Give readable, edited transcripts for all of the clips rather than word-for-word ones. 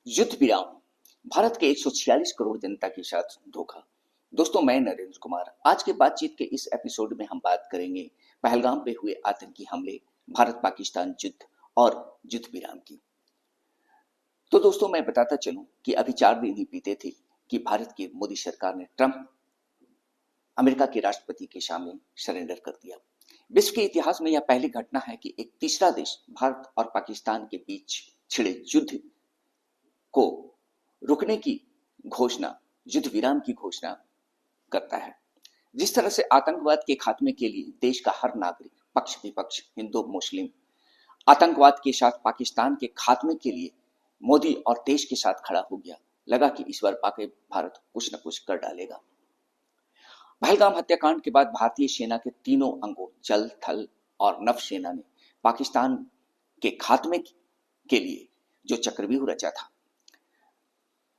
युद्ध विराम, भारत के 146 करोड़ जनता के साथ धोखा। दोस्तों, मैं नरेंद्र कुमार। आज के बातचीत के इस एपिसोड में हम बात करेंगे पहलगाम पे हुए आतंकी हमले, भारत पाकिस्तान युद्ध और युद्ध विराम की। तो दोस्तों, मैं बताता चलूं कि अभी 4 दिन ही बीते थे कि भारत की मोदी सरकार ने ट्रंप अमेरिका के राष्ट्रपति के सामने सरेंडर कर दिया। विश्व के इतिहास में यह पहली घटना है कि एक तीसरा देश भारत और पाकिस्तान के बीच छिड़े युद्ध को रुकने की घोषणा, युद्ध विराम की घोषणा करता है। जिस तरह से आतंकवाद के खात्मे के लिए देश का हर नागरिक, पक्ष विपक्ष, हिंदू मुस्लिम, आतंकवाद के साथ पाकिस्तान के खात्मे के लिए मोदी और देश के साथ खड़ा हो गया, लगा कि इस बार पाके भारत कुछ न कुछ कर डालेगा। पहलगाम हत्याकांड के बाद भारतीय सेना के तीनों अंगों, जल, थल और नभ सेना ने पाकिस्तान के खात्मे के लिए जो चक्रव्यूह रचा था,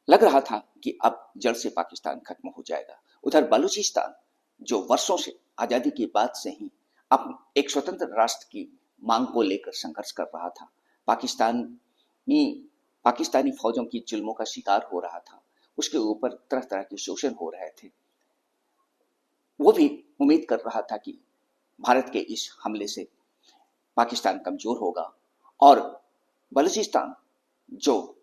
लग रहा था कि अब जड़ से पाकिस्तान खत्म हो जाएगा। उधर बलूचिस्तान, जो वर्षों से आजादी के बाद से ही अब एक स्वतंत्र राष्ट्र की मांग को लेकर संघर्ष कर रहा था, पाकिस्तानी फौजों की जुल्मों का शिकार हो रहा था, उसके ऊपर तरह तरह के शोषण हो रहे थे। वो भी उम्मीद कर रहा था कि भारत के इस हमले से पाकिस्तान कमजोर होगा और बलूचिस्तान, जो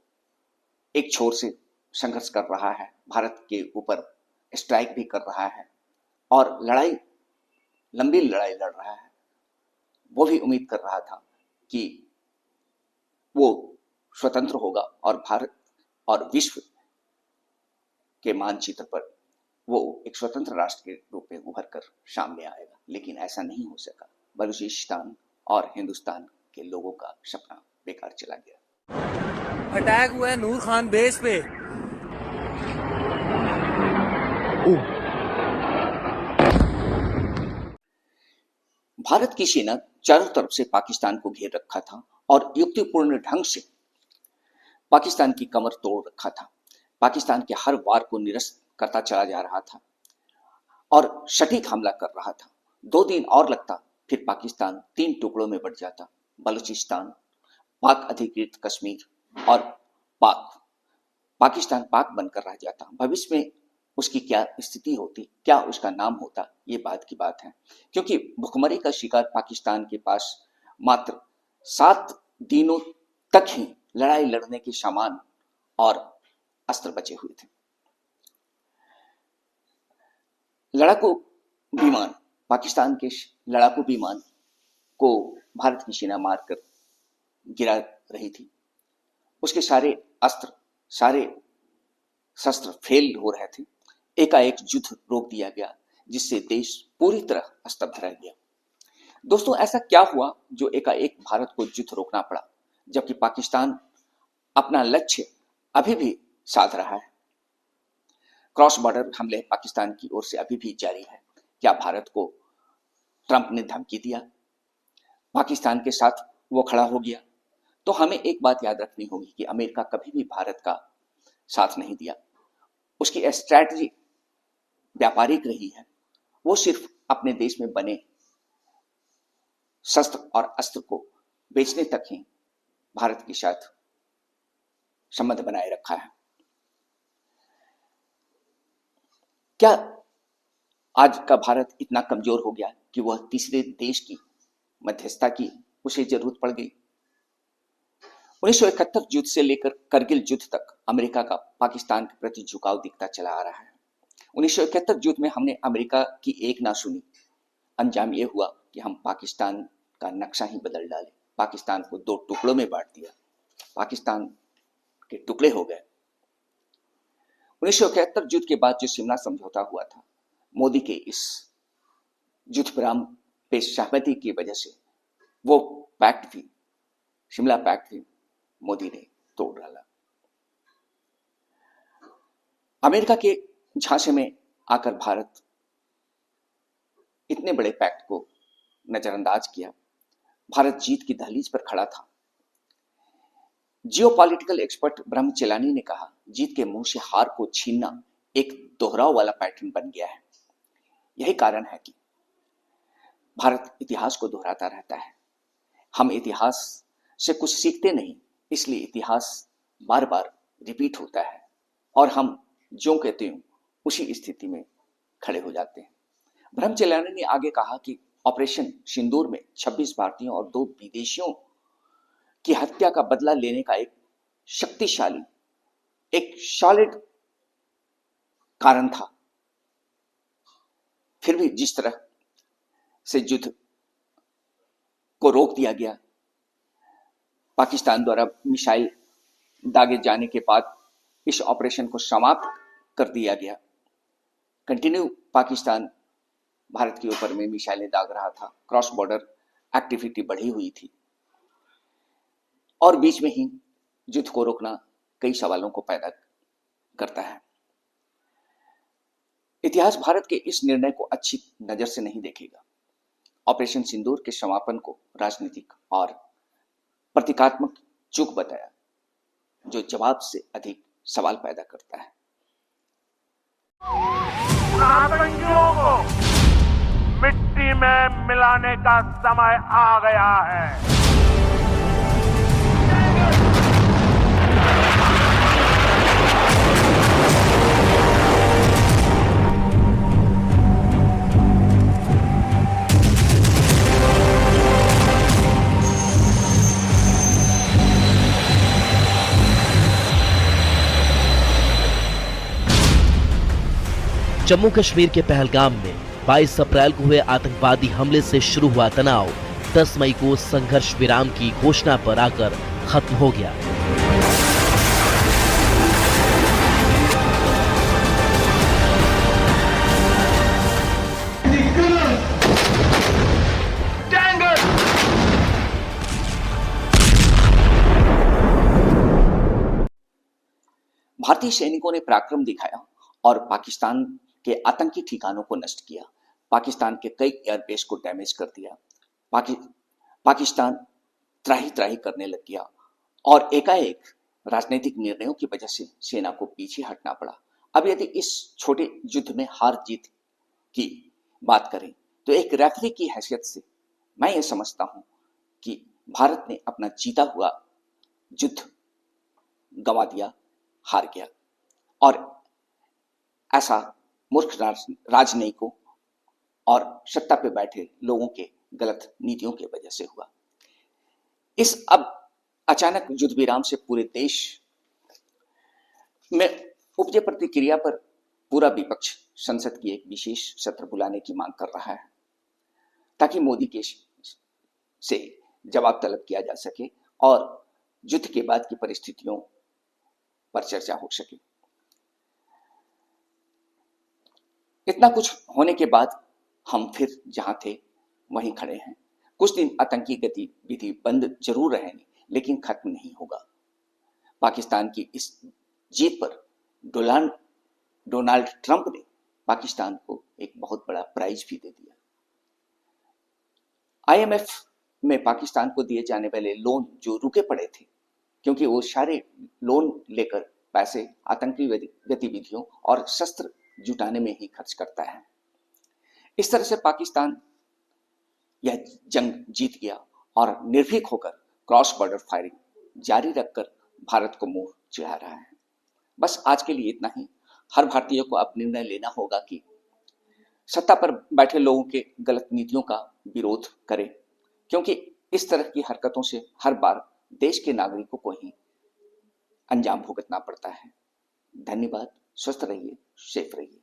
एक छोर से संघर्ष कर रहा है, भारत के ऊपर स्ट्राइक भी कर रहा है और लंबी लड़ाई लड़ रहा है, वो भी उम्मीद कर रहा था कि वो स्वतंत्र होगा और भारत और विश्व के मानचित्र पर वो एक स्वतंत्र राष्ट्र के रूप में उभर कर सामने आएगा। लेकिन ऐसा नहीं हो सका। बलूचिस्तान और हिंदुस्तान के लोगों का सपना बेकार चला गया। अटैक हुआ है नूर खान बेस पे। भारत की सेना चारों तरफ से पाकिस्तान को घेर रखा था और युक्तिपूर्ण ढंग से पाकिस्तान की कमर तोड़ रखा था। पाकिस्तान के हर वार को निरस्त करता चला जा रहा था और सटीक हमला कर रहा था। 2 दिन और लगता, फिर पाकिस्तान 3 टुकड़ों में बट जाता। बलूचिस्तान, पाक अधिकृत कश्मीर और पाकिस्तान पाक बनकर रह जाता। भविष्य में उसकी क्या स्थिति होती, क्या उसका नाम होता, ये बात की बात है, क्योंकि भुखमरी का शिकार पाकिस्तान के पास मात्र 7 दिनों तक ही लड़ाई लड़ने के सामान और अस्त्र बचे हुए थे। लड़ाकू विमान, पाकिस्तान के लड़ाकू विमान को भारत की सेना मारकर गिरा रही थी। उसके सारे अस्त्र, सारे शस्त्र फेल हो रहे थे। एकाएक युद्ध रोक दिया गया, जिससे देश पूरी तरह स्तब्ध रह गया। दोस्तों, ऐसा क्या हुआ जो एकाएक भारत को युद्ध रोकना पड़ा, जबकि पाकिस्तान अपना लक्ष्य अभी भी साध रहा है। क्रॉस बॉर्डर हमले पाकिस्तान की ओर से अभी भी जारी है। क्या भारत को ट्रंप ने धमकी दिया, पाकिस्तान के साथ वो खड़ा हो गया? तो हमें एक बात याद रखनी होगी कि अमेरिका कभी भी भारत का साथ नहीं दिया। उसकी स्ट्रैटेजी व्यापारिक रही है। वो सिर्फ अपने देश में बने शस्त्र और अस्त्र को बेचने तक ही भारत के साथ संबंध बनाए रखा है। क्या आज का भारत इतना कमजोर हो गया कि वह तीसरे देश की मध्यस्थता की उसे जरूरत पड़ गई? 1971 युद्ध से लेकर करगिल युद्ध तक अमेरिका का पाकिस्तान के प्रति झुकाव दिखता चला आ रहा है। 1971 युद्ध में हमने अमेरिका की एक ना सुनी। अंजाम यह हुआ कि हम पाकिस्तान का नक्शा ही बदल डाले, पाकिस्तान को 2 टुकड़ों में बांट दिया, पाकिस्तान के टुकड़े हो गए। 1971 युद्ध के बाद जो शिमला समझौता हुआ था, मोदी के इस युद्ध विराम पे सहमति की वजह से वो पैक्ट भी, शिमला पैक्ट भी मोदी ने तोड़ डाला। अमेरिका के झांसे में आकर भारत इतने बड़े पैक्ट को नजरअंदाज किया। भारत जीत की दहलीज पर खड़ा था। जियोपॉलिटिकल एक्सपर्ट ब्रह्म चेलानी ने कहा, जीत के मुंह से हार को छीनना एक दोहराव वाला पैटर्न बन गया है। यही कारण है कि भारत इतिहास को दोहराता रहता है। हम इतिहास से कुछ सीखते नहीं, इसलिए इतिहास बार बार रिपीट होता है और हम ज्यों कहते हो उसी स्थिति में खड़े हो जाते हैं। ब्रह्मचर्यानी ने आगे कहा कि ऑपरेशन सिंदूर में 26 भारतीयों और 2 विदेशियों की हत्या का बदला लेने का एक शक्तिशाली, एक सॉलिड कारण था। फिर भी जिस तरह से युद्ध को रोक दिया गया, पाकिस्तान द्वारा मिसाइल दागे जाने के बाद इस ऑपरेशन को समाप्त कर दिया गया। कंटिन्यू पाकिस्तान भारत के ऊपर में मिसाइलें दाग रहा था, क्रॉस बॉर्डर एक्टिविटी बढ़ी हुई थी और बीच में ही युद्ध को रोकना कई सवालों को पैदा करता है। इतिहास भारत के इस निर्णय को अच्छी नजर से नहीं देखेगा। ऑपरेशन सिंदूर के समापन को राजनीतिक और प्रतीकात्मक चूक बताया, जो जवाब से अधिक सवाल पैदा करता है। आतंकियों को मिट्टी में मिलाने का समय आ गया है। जम्मू कश्मीर के पहलगाम में 22 अप्रैल को हुए आतंकवादी हमले से शुरू हुआ तनाव 10 मई को संघर्ष विराम की घोषणा पर आकर खत्म हो गया। भारतीय सैनिकों ने पराक्रम दिखाया और पाकिस्तान के आतंकी ठिकानों को नष्ट किया। पाकिस्तान के कई एयरबेस को डैमेज कर दिया। पाकिस्तान त्राही त्राही करने लग गया और एकाएक राजनीतिक निर्णयों की वजह से सेना को पीछे हटना पड़ा। अब यदि इस छोटे युद्ध में हार जीत की बात करें तो एक रेफरी की हैसियत से मैं ये समझता हूं कि भारत ने अपना जीता हुआ युद्ध गंवा दिया, हार गया और ऐसा मूर्ख राजनयिकों और सत्ता पे बैठे लोगों के गलत नीतियों की वजह से हुआ। इस अब अचानक युद्ध विराम से पूरे देश में उपजे प्रतिक्रिया पर पूरा विपक्ष संसद की एक विशेष सत्र बुलाने की मांग कर रहा है ताकि मोदी के से जवाब तलब किया जा सके और युद्ध के बाद की परिस्थितियों पर चर्चा हो सके। इतना कुछ होने के बाद हम फिर जहां थे वहीं खड़े हैं। कुछ दिन आतंकी गतिविधि बंद जरूर रहेंगी लेकिन खत्म नहीं होगा। पाकिस्तान की इस जीत पर डोनाल्ड ट्रंप ने पाकिस्तान को एक बहुत बड़ा प्राइज भी दे दिया। आईएमएफ में पाकिस्तान को दिए जाने वाले लोन जो रुके पड़े थे क्योंकि वो सारे लोन लेकर पैसे आतंकी गतिविधियों और शस्त्र जुटाने में ही खर्च करता है। इस तरह से पाकिस्तान यह जंग जीत गया और निर्भीक होकर क्रॉस बॉर्डर फायरिंग जारी रखकर भारत को मुंह चिढ़ा रहा है। बस आज के लिए इतना ही। हर भारतीय को अब निर्णय लेना होगा कि सत्ता पर बैठे लोगों के गलत नीतियों का विरोध करें, क्योंकि इस तरह की हरकतों से हर बार देश के नागरिकों को ही अंजाम भुगतना पड़ता है। धन्यवाद। स्वस्थ रहिए, सेफ रहिए।